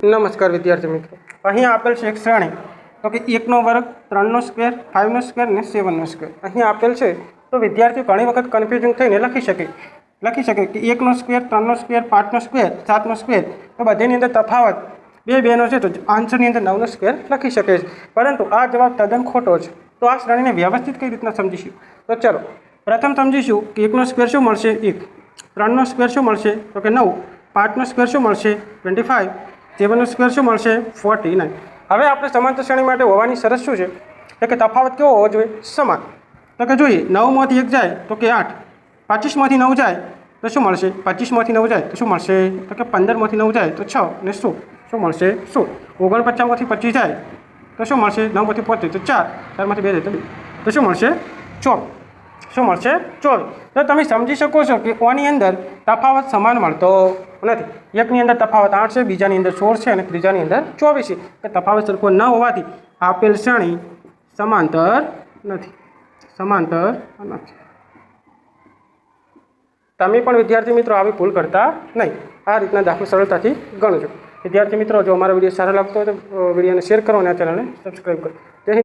નમસ્કાર વિદ્યાર્થી મિત્રો, અહીં આપેલ છે એક શ્રેણી તો કે 1નો વર્ગ 3નો સ્ક્વેર 5નો સ્ક્વેર ને 7નો સ્ક્વેર અહીં આપેલ છે. તો વિદ્યાર્થીઓ ઘણી વખત કન્ફ્યુઝન થઈને લખી શકે કે 1નો સ્ક્વેર 3નો સ્ક્વેર 5નો સ્ક્વેર 7નો સ્ક્વેર તો બધીની અંદર તફાવત બેનો છે તો આન્સરની અંદર 9નો સ્ક્વેર લખી શકે છે, પરંતુ આ જવાબ તદ્દન ખોટો છે. તો આ શ્રેણીને વ્યવસ્થિત કઈ રીતના સમજીશું? તો ચલો પ્રથમ સમજીશું કે 1નો સ્ક્વેર શું મળશે 1, 3નો સ્ક્વેર શું મળશે તો કે 9, 5નો સ્ક્વેર શું મળશે 25, 7નો સ્ક્વેર શું મળશે 49. હવે આપણે સમાંતર શ્રેણી માટે હોવાની શરત શું છે કે તફાવત કેવો હોવો જોઈએ? સમાન. તો કે જોઈએ 9માંથી 1 જાય તો કે 8, 25માંથી 9 જાય તો શું મળશે? 25માંથી 9 જાય તો શું મળશે? તો કે 15માંથી 9 જાય તો 6 ને 16 શું મળશે? 16. 49માંથી 25 જાય તો શું મળશે? 9માંથી 5 તો 4, 4માંથી 2 જાય તો 2 તો શું મળશે? 24. શું મળશે? 24. તો તમે સમજી શકો છો કે ઓની અંદર તફાવત સમાન મળતો નથી. એકની અંદર તફાવત 8 છે, બીજાની અંદર 16 છે અને ત્રીજાની અંદર 24 છે. કે તફાવત સરખો ન હોવાથી આપેલ શ્રેણી સમાંતર નથી. તમે પણ વિદ્યાર્થી મિત્રો આવી ભૂલ કરતા નહીં. આ રીતના દાખલો સરળતાથી ગણજો. વિદ્યાર્થી મિત્રો, જો અમારો વિડીયો સારો લાગતો હોય તો વિડીયોને શેર કરો અને આ ચેનલને સબસ્ક્રાઈબ કરો.